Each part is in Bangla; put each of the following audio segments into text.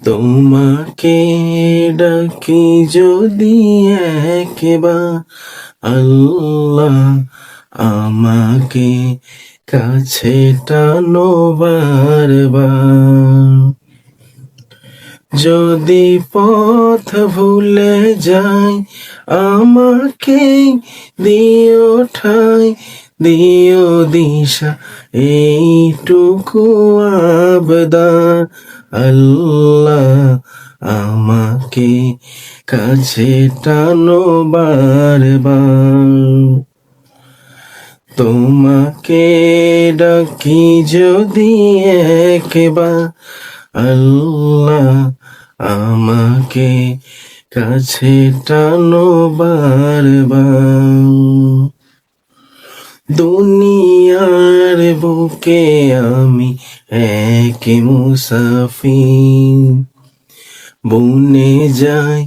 তোমাকে ডাকি যদি একবার, আল্লাহ আমাকে কাছে টানো বারবার। যদি পথ ভুলে যাই আমাকে দিও ঠাই, দিও দিশা এইটুকু আবদার। আল্লাহ আমাকে কাছে টানো বারবার। তোমাকে ডাকি যদি একবার, আল্লাহ আমাকে কাছে টানো বারবার। দুনিয়ার বুকে আমি এক মুসাফির, বনে যাই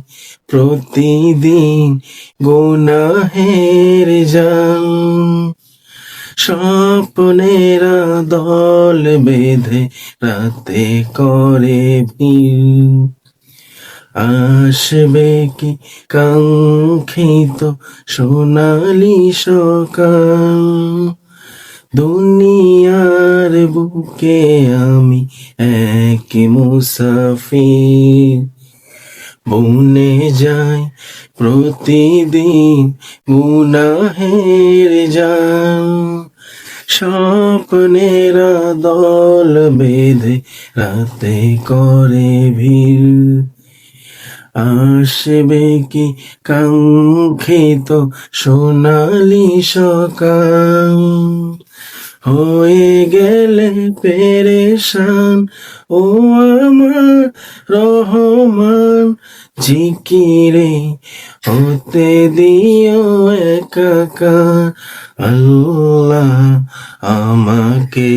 প্রতিদিন গুনাহের জাল। স্বপ্নেরা দল বেঁধে রাতে করে ভিড়, আসবে কি কাঙ্ক্ষিত সোনালি সকাল। দুনিয়ার বুকে আমি এক মুসাফির, বনে যাই প্রতিদিন গুনাহের জাল। স্বপ্নেরা দল বেঁধে রাতে করে ভিড়, আসবে কি কাঙ্ক্ষিত সোনালি সকাল। হয়ে গেলে পেরেশান ও আমার রহমান, জিকিরে হতে দিও একাকার। আল্লাহ আমাকে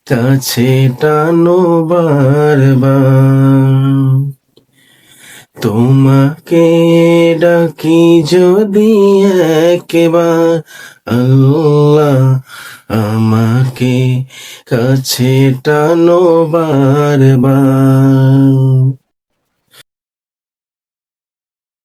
কাছে টানো বারবার। তোমাকে ডাকি যদি একবার, আল্লাহ আমাকে কাছে টানো বারবার।